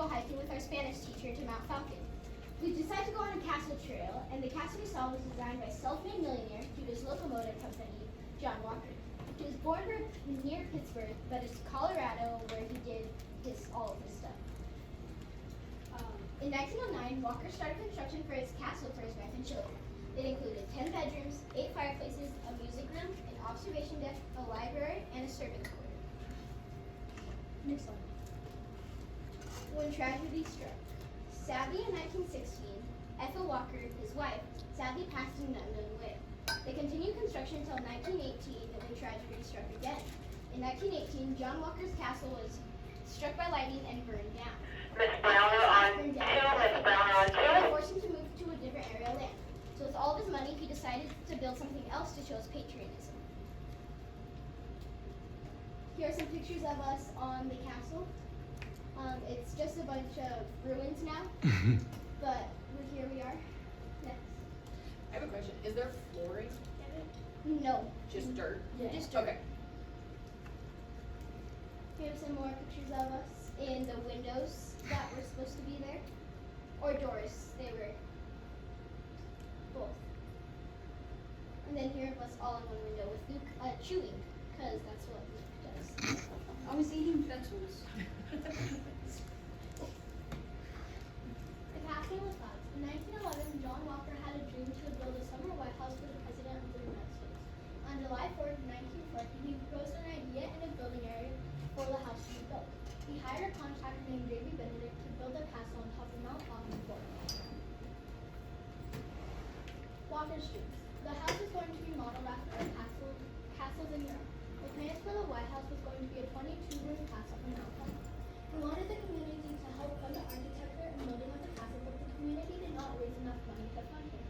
go hiking with our Spanish teacher to Mount Falcon. We decided to go on a castle trail, and the castle we saw was designed by self-made millionaire Hughes Locomotive Company, John Walker. He was born near Pittsburgh, but it's Colorado where he did all of his stuff. In 1909, Walker started construction for his castle for his wife and children. It included 10 bedrooms, 8 fireplaces, a music room, an observation deck, a library, and a servants' quarter. Next one. When tragedy struck. Sadly, in 1916, Ethel Walker, his wife, sadly passed in an unknown way. They continued construction until 1918, and then tragedy struck again. In 1918, John Walker's castle was struck by lightning and burned down. Miss Browner on 2, Miss Browner on 2. They forced him to move to a different area of land. So with all of his money, he decided to build something else to show his patriotism. Here are some pictures of us on the castle. It's just a bunch of ruins now, but here we are. Next. I have a question. Is there flooring? No. Just dirt? Yeah. Just dirt. Okay. Here's some more pictures of us in the windows that were supposed to be there. Or doors. They were both. And then here of us all in one window with Luke chewing, because that's what Luke does. I was eating pretzels. The castle was thoughts. In 1911, John Walker had a dream to build a summer White House for the President of the United States. On July 4th, 1940, he proposed an idea in a building area for the house to be built. He hired a contractor named J.B. Benedict to build a castle on top of Mount Falcon, Florida. Walker's dreams. The house was going to be modeled after castles in Europe. The plans for the White House was going to be a 22-room castle on Mount Falcon. He wanted the community to help fund the architecture and building of the castle, but the community did not raise enough money to fund him.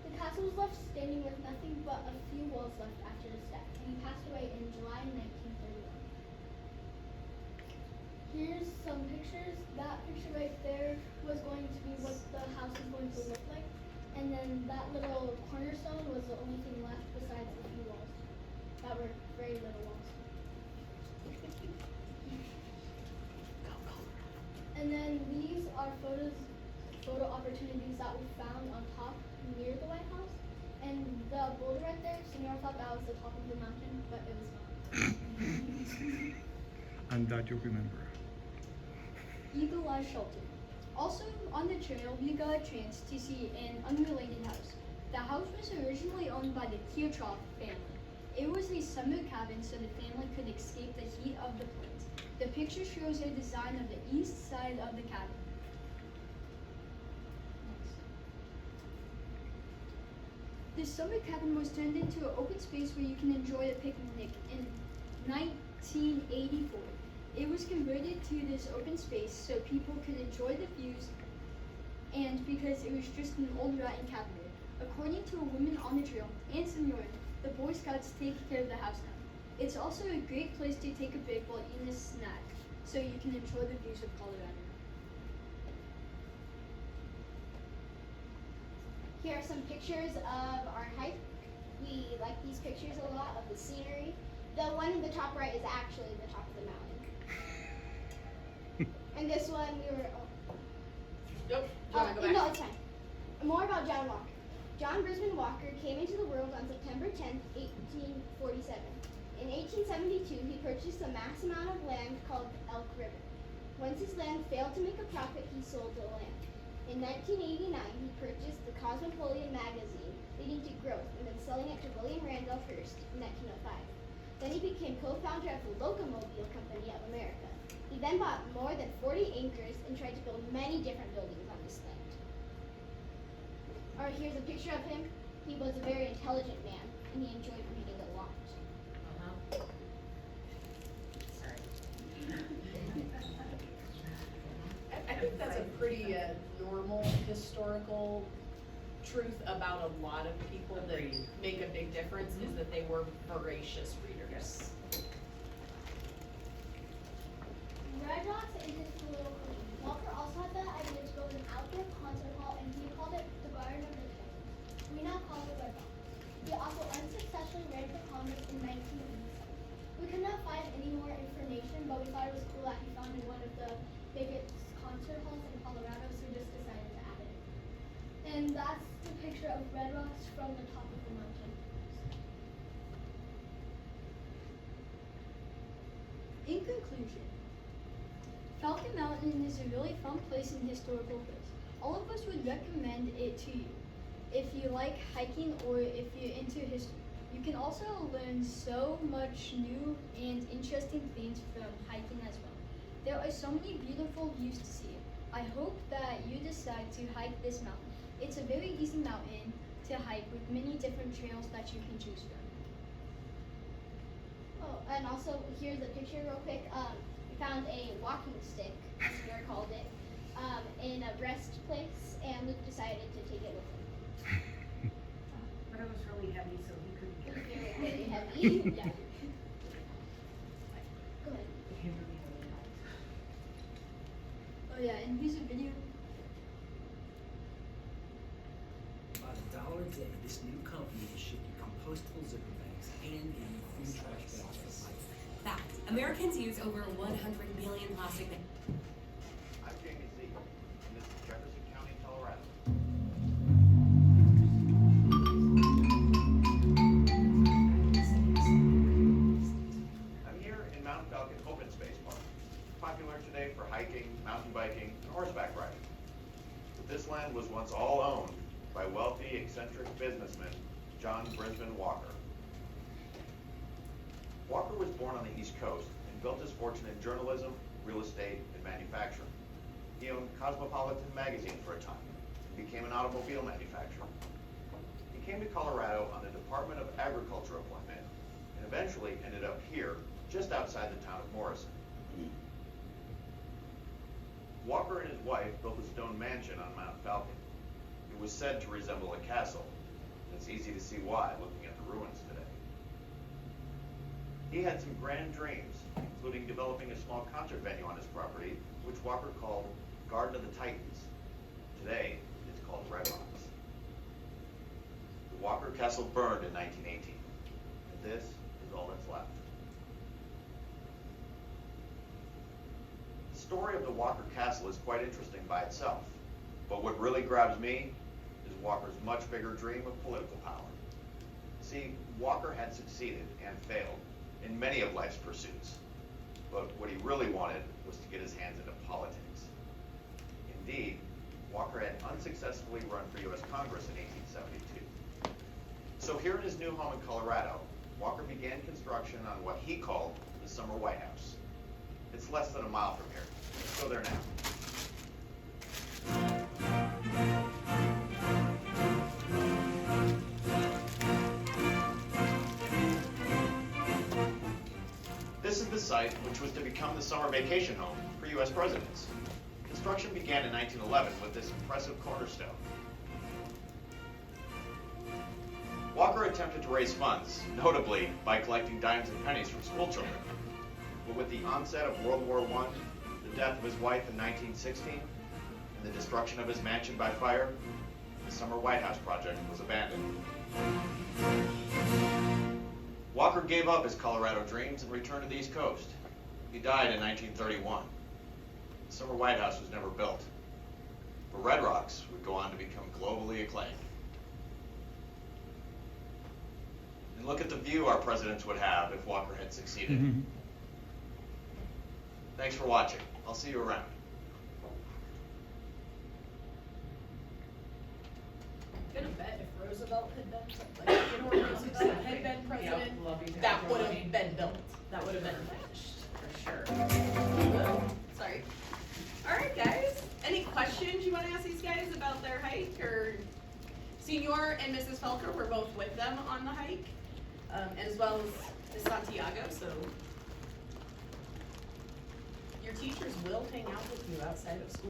The castle was left standing with nothing but a few walls left after his death, and he passed away in July 1931. Here's some pictures. That picture right there was going to be what the house was going to look like, and then that little cornerstone was the only thing left besides a few walls that were very little walls. And then these are photo opportunities that we found on top near the White House. And the boulder right there, Senor thought that was the top of the mountain, but it was not. And that you remember. Eagle Eye Shelter. Also on the trail, we got a chance to see an unrelated house. The house was originally owned by the Kirchhoff family. It was a summer cabin so the family could escape the heat of the plains. The picture shows a design of the east side of the cabin. This summer cabin was turned into an open space where you can enjoy a picnic in 1984. It was converted to this open space so people could enjoy the views and because it was just an old rotten cabin. According to a woman on the trail, and Senor, the Boy Scouts take care of the house now. It's also a great place to take a break while eating a snack so you can enjoy the views of Colorado. Here are some pictures of our hike. We like these pictures a lot of the scenery. The one in the top right is actually the top of the mountain. And this one we were. Nope. Do you want to go back? No, it's fine. More about John Walker. John Brisbane Walker came into the world on September 10, 1847. In 1872, he purchased a mass amount of land called Elk River. Once his land failed to make a profit, he sold the land. In 1989, he purchased the Cosmopolitan magazine, leading to growth, and then selling it to William Randolph Hearst in 1905. Then he became co-founder of the Locomobile Company of America. He then bought more than 40 acres and tried to build many different buildings on this land. Alright, here's a picture of him. He was a very intelligent man, and he enjoyed reading a lot. Sorry. I think that's a pretty normal historical truth about a lot of people that make a big difference is that they were voracious readers. Red Rocks is his political queen. Walker also had the idea to build an outdoor concert hall, and he called it the Garden of the Texans. We now call it Red Rocks. He also unsuccessfully ran for Congress in 1987. We could not find any more information, And that's the picture of Red Rocks from the top of the mountain. In conclusion, Falcon Mountain is a really fun place and historical place. All of us would recommend it to you if you like hiking or if you're into history. You can also learn so much new and interesting things from hiking as well. There are so many beautiful views to see. I hope that you decide to hike this mountain. It's a very easy mountain to hike with many different trails that you can choose from. Oh, and also here's a picture real quick. We found a walking stick, as Muir called it, in a rest place, and Luke decided to take it with him. But it was really heavy, so he couldn't It was carry it. very, very heavy. Yeah. Go ahead. It came really heavy. Oh yeah, and here's a video. About $1 a day, this new company will ship you compostable zipper bags and give you food trash bags for life. Fact, Americans use over 100 billion plastic bags. I'm Jamie Z, and this is Jefferson County, Colorado. I'm here in Mountain Falcon Open Space Park, popular today for hiking, mountain biking, and horseback riding. But this land was once all owned by wealthy, eccentric businessman John Brisbane Walker. Walker was born on the East Coast and built his fortune in journalism, real estate, and manufacturing. He owned Cosmopolitan magazine for a time and became an automobile manufacturer. He came to Colorado on the Department of Agriculture appointment and eventually ended up here, just outside the town of Morrison. Walker and his wife built a stone mansion on Mount Falcon. It was said to resemble a castle, and it's easy to see why looking at the ruins today. He had some grand dreams, including developing a small concert venue on his property, which Walker called Garden of the Titans. Today, it's called Red Rocks. The Walker Castle burned in 1918, and this is all that's left. The story of the Walker Castle is quite interesting by itself, but what really grabs me is Walker's much bigger dream of political power. See, Walker had succeeded and failed in many of life's pursuits, but what he really wanted was to get his hands into politics. Indeed, Walker had unsuccessfully run for U.S. Congress in 1872. So here in his new home in Colorado, Walker began construction on what he called the Summer White House. It's less than a mile from here. Let's go there now. This is the site which was to become the summer vacation home for U.S. presidents. Construction began in 1911 with this impressive cornerstone. Walker attempted to raise funds, notably by collecting dimes and pennies from school children. But with the onset of World War I, the death of his wife in 1916, and the destruction of his mansion by fire, the Summer White House project was abandoned. Walker gave up his Colorado dreams and returned to the East Coast. He died in 1931. The Summer White House was never built, but Red Rocks would go on to become globally acclaimed. And look at the view our presidents would have if Walker had succeeded. Thanks for watching. I'll see you around. I'm gonna bet if Roosevelt had been, like, Theodore Roosevelt had been president, that would have been built. That would have been finished, for sure. Sorry. All right, guys. Any questions you want to ask these guys about their hike? Or Senor and Mrs. Felker were both with them on the hike, as well as Ms. Santiago. So your teachers will hang out with you outside of school.